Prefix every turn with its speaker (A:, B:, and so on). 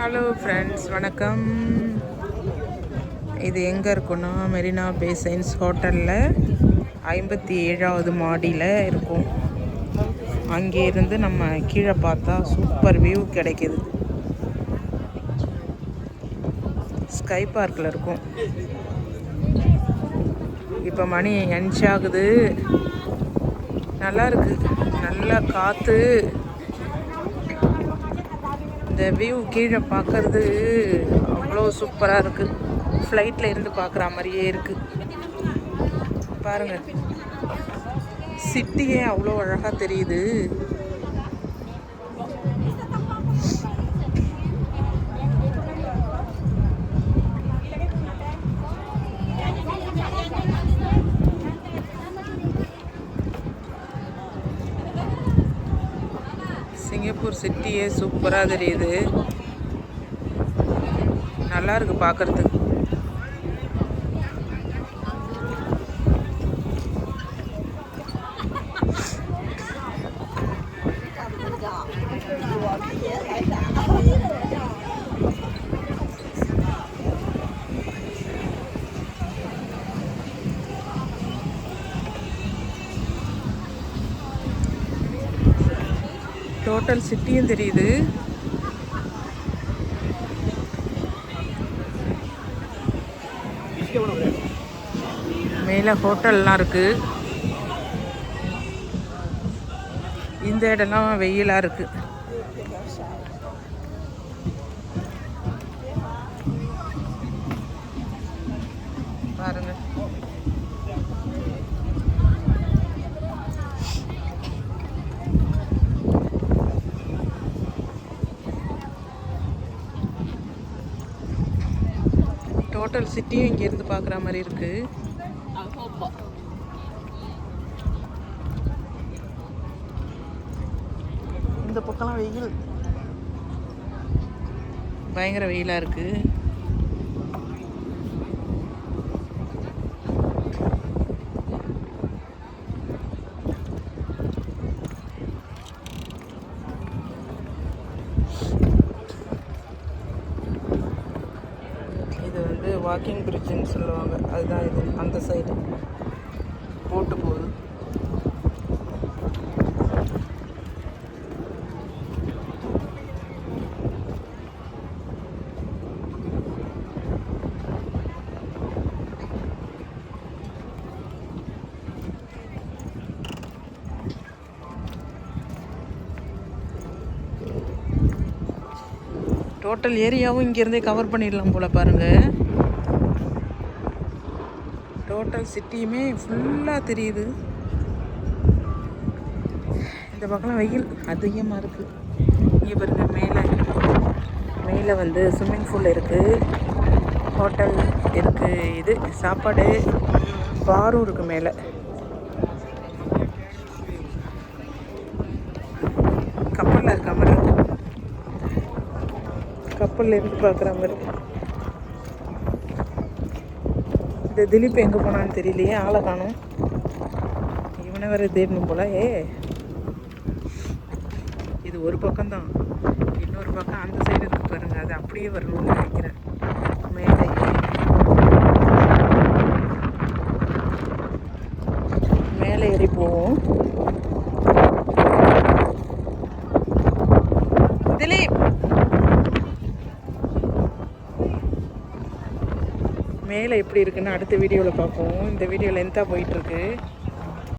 A: Hello friends, வணக்கம். இது எங்கே இருக்குன்னா மெரினா பே சைன்ஸ் ஹோட்டலில் 57வது மாடியில் இருக்கும். அங்கேருந்து நம்ம கீழே பார்த்தா சூப்பர் வியூ கிடைக்கிது. ஸ்கை பார்க்கில் இருக்கும். இப்போ மணி 5 ஆகுது. நல்லா இருக்குது, நல்லா காற்று. இந்த வியூ கீழே பார்க்கறது அவ்வளோ சூப்பராக இருக்குது. ஃப்ளைட்டில் இருந்து பார்க்குற மாதிரியே இருக்குது. பாருங்கள், சிட்டியே அவ்வளோ அழகாக தெரியுது. சிங்கப்பூர் சிட்டியே சூப்பராக தெரியுது. நல்லா இருக்கு பார்க்கறதுக்கு. டோட்டல் சிட்டியும் தெரியுது. மேலே ஹோட்டல்லாம் இருக்கு. இந்த இடம்லாம் வெயிலாக இருக்கு. பாருங்க, டோட்டல் சிட்டியும் இங்கேருந்து பார்க்குற மாதிரி இருக்குது. இந்த பக்கம்லாம் வெயில், பயங்கர வெயிலாக இருக்குது. இது வந்து வாக்கிங் பிரிட்ஜுன்னு சொல்லுவாங்க. அதுதான் இது. அந்த சைடு போட்டு போகுது. டோட்டல் ஏரியாவும் இங்கேருந்தே கவர் பண்ணிடலாம் போல். பாருங்கள், டோட்டல் சிட்டியுமே ஃபுல்லாக தெரியுது. இந்த பக்கம்லாம் வெயில் அதிகமாக இருக்குது. இங்கே பாருங்கள், மேலே வந்து ஸ்விம்மிங் பூல் இருக்குது, ஹோட்டல் இருக்குது, இது சாப்பாடு பாரும் இருக்குது. மேலே கப்பலில் இருக்க மாதிரி, கப்பலில் இருந்து பார்க்குற மாதிரி. இந்த திலீப் எங்கே போனான்னு தெரியலையே, ஆளை காணும். இவனை வேறு தேடணும் போல. இது ஒரு பக்கம்தான், இன்னொரு பக்கம் அந்த சைடு இருக்கு பாருங்க. அது அப்படியே வரணும்னு நினைக்கிறேன். மேலே ஏறி போவோம். திலீப், மேலே எப்படி இருக்குன்னு அடுத்த வீடியோவில் பார்ப்போம். இந்த வீடியோ லென்த்தாக போயிட்டுருக்கு.